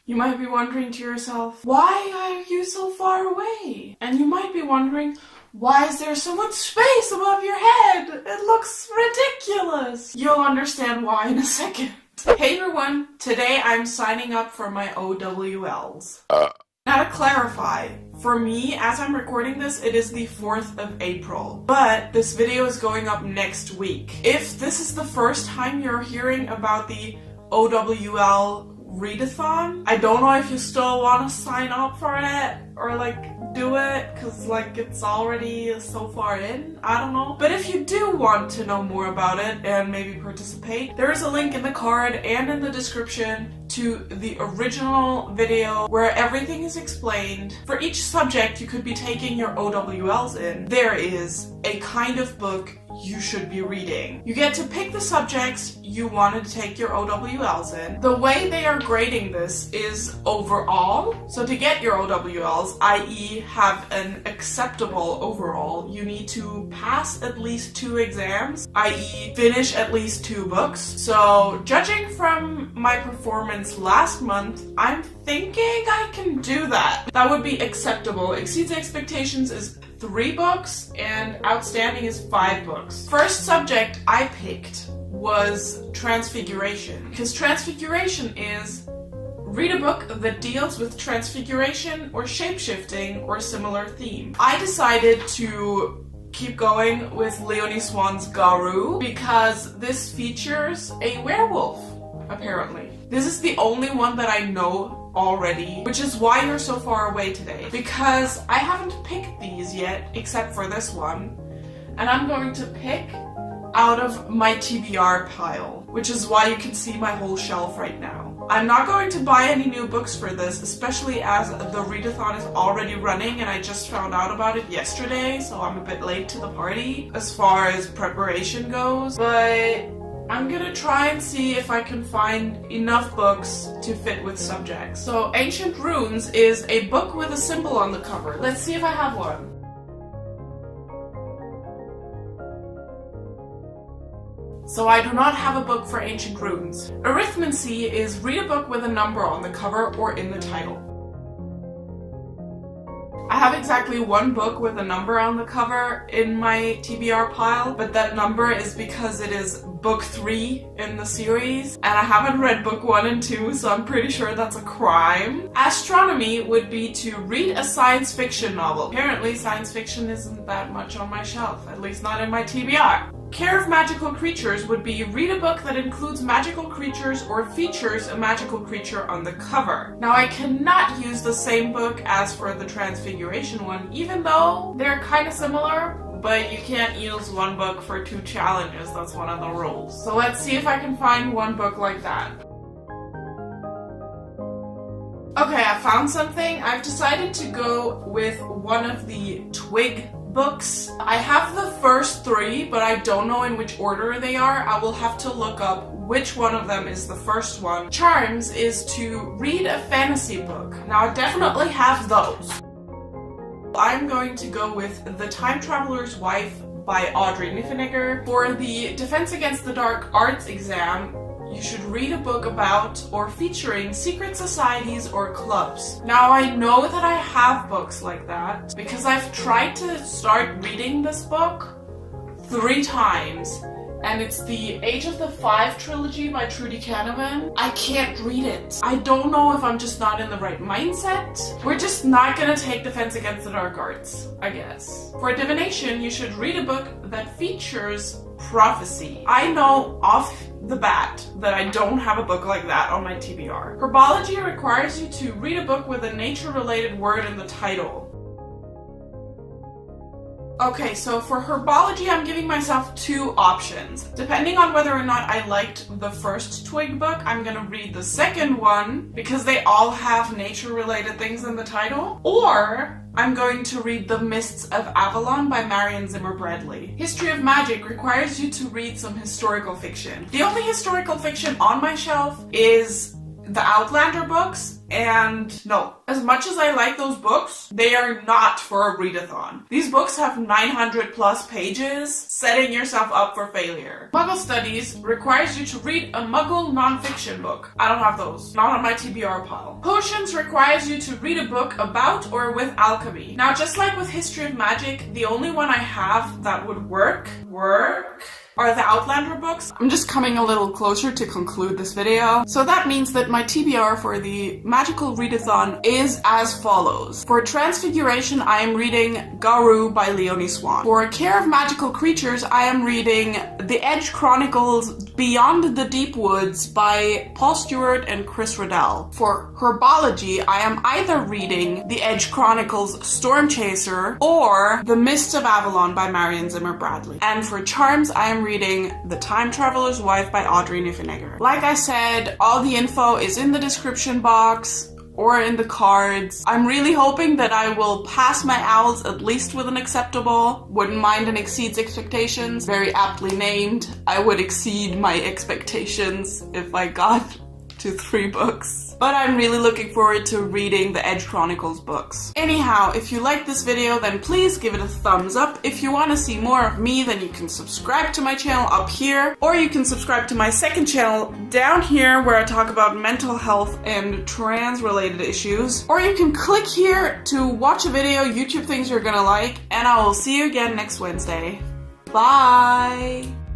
You might be wondering to yourself, why are you so far away? And you might be wondering, why is there so much space above your head? It looks ridiculous. You'll understand why in a second. Hey everyone, today I'm signing up for my OWLs. Now to clarify, for me, as I'm recording this, it is the 4th of April, but this video is going up next week. If this is the first time you're hearing about the OWL readathon, I don't know if you still want to sign up for it or do it because it's already so far in. I don't know. But if you do want to know more about it and maybe participate, there is a link in the card and in the description to the original video where everything is explained. For each subject you could be taking your OWLs in, there is a kind of book you should be reading. You get to pick the subjects you wanted to take your OWLs in. The way they are grading this is overall. So to get your OWLs, i.e. have an acceptable overall, you need to pass at least 2 exams, i.e. finish at least 2 books. So judging from my performance last month, I'm thinking I can do that. That would be acceptable. Exceeds expectations is 3 books and outstanding is 5 books. First subject I picked was Transfiguration, because Transfiguration is read a book that deals with transfiguration or shapeshifting or similar theme. I decided to keep going with Leonie Swann's Garou because this features a werewolf, apparently. This is the only one that I know already, which is why you're so far away today, because I haven't picked these yet except for this one, and I'm going to pick out of my TBR pile, which is why you can see my whole shelf right now. I'm not going to buy any new books for this, especially as the readathon is already running and I just found out about it yesterday, so I'm a bit late to the party as far as preparation goes, but I'm gonna try and see if I can find enough books to fit with subjects. So Ancient Runes is a book with a symbol on the cover. Let's see if I have one. So I do not have a book for Ancient Runes. Arithmancy is read a book with a number on the cover or in the title. I have exactly 1 book with a number on the cover in my TBR pile, but that number is because it is book 3 in the series, and I haven't read book 1 and 2, so I'm pretty sure that's a crime. Astronomy would be to read a science fiction novel. Apparently science fiction isn't that much on my shelf, at least not in my TBR. Care of Magical Creatures would be read a book that includes magical creatures or features a magical creature on the cover. Now I cannot use the same book as for the Transfiguration one, even though they're kind of similar, but you can't use 1 book for 2 challenges, that's one of the rules. So let's see if I can find 1 book like that. Okay, I found something. I've decided to go with one of the Twig books. I have the first 3, but I don't know in which order they are. I will have to look up which one of them is the first one. Charms is to read a fantasy book. Now I definitely have those. I'm going to go with The Time Traveler's Wife by Audrey Niffenegger. For the Defense Against the Dark Arts exam, you should read a book about or featuring secret societies or clubs. Now I know that I have books like that because I've tried to start reading this book 3 times, and it's the Age of the Five trilogy by Trudy Canavan. I can't read it. I don't know if I'm just not in the right mindset. We're just not gonna take Defense Against the Dark Arts, I guess. For divination, you should read a book that features prophecy. I know off the bat that I don't have a book like that on my TBR. Herbology requires you to read a book with a nature-related word in the title. Okay, so for herbology, I'm giving myself 2 options. Depending on whether or not I liked the first Twig book, I'm gonna read the second one because they all have nature-related things in the title, or I'm going to read The Mists of Avalon by Marion Zimmer Bradley. History of Magic requires you to read some historical fiction. The only historical fiction on my shelf is the Outlander books, and no, as much as I like those books, they are not for a readathon. These books have 900 plus pages, setting yourself up for failure. Muggle Studies requires you to read a Muggle nonfiction book. I don't have those, not on my TBR pile. Potions requires you to read a book about or with alchemy. Now, just like with History of Magic, the only one I have that would work are the Outlander books. I'm just coming a little closer to conclude this video. So that means that my TBR for the Magical Readathon is as follows. For Transfiguration, I am reading Garou by Leonie Swann. For Care of Magical Creatures, I am reading The Edge Chronicles Beyond the Deepwoods by Paul Stewart and Chris Riddell. For Herbology, I am either reading The Edge Chronicles Stormchaser or The Mists of Avalon by Marion Zimmer Bradley. And for Charms, I am reading The Time Traveler's Wife by Audrey Niffenegger. Like I said, all the info is in the description box or in the cards. I'm really hoping that I will pass my owls at least with an acceptable. Wouldn't mind an exceeds expectations. Very aptly named. I would exceed my expectations if I got to 3 books. But I'm really looking forward to reading the Edge Chronicles books. Anyhow, if you like this video, then please give it a thumbs up. If you want to see more of me, then you can subscribe to my channel up here, or you can subscribe to my second channel down here where I talk about mental health and trans-related issues. Or you can click here to watch a video YouTube thinks you're gonna like, and I will see you again next Wednesday. Bye!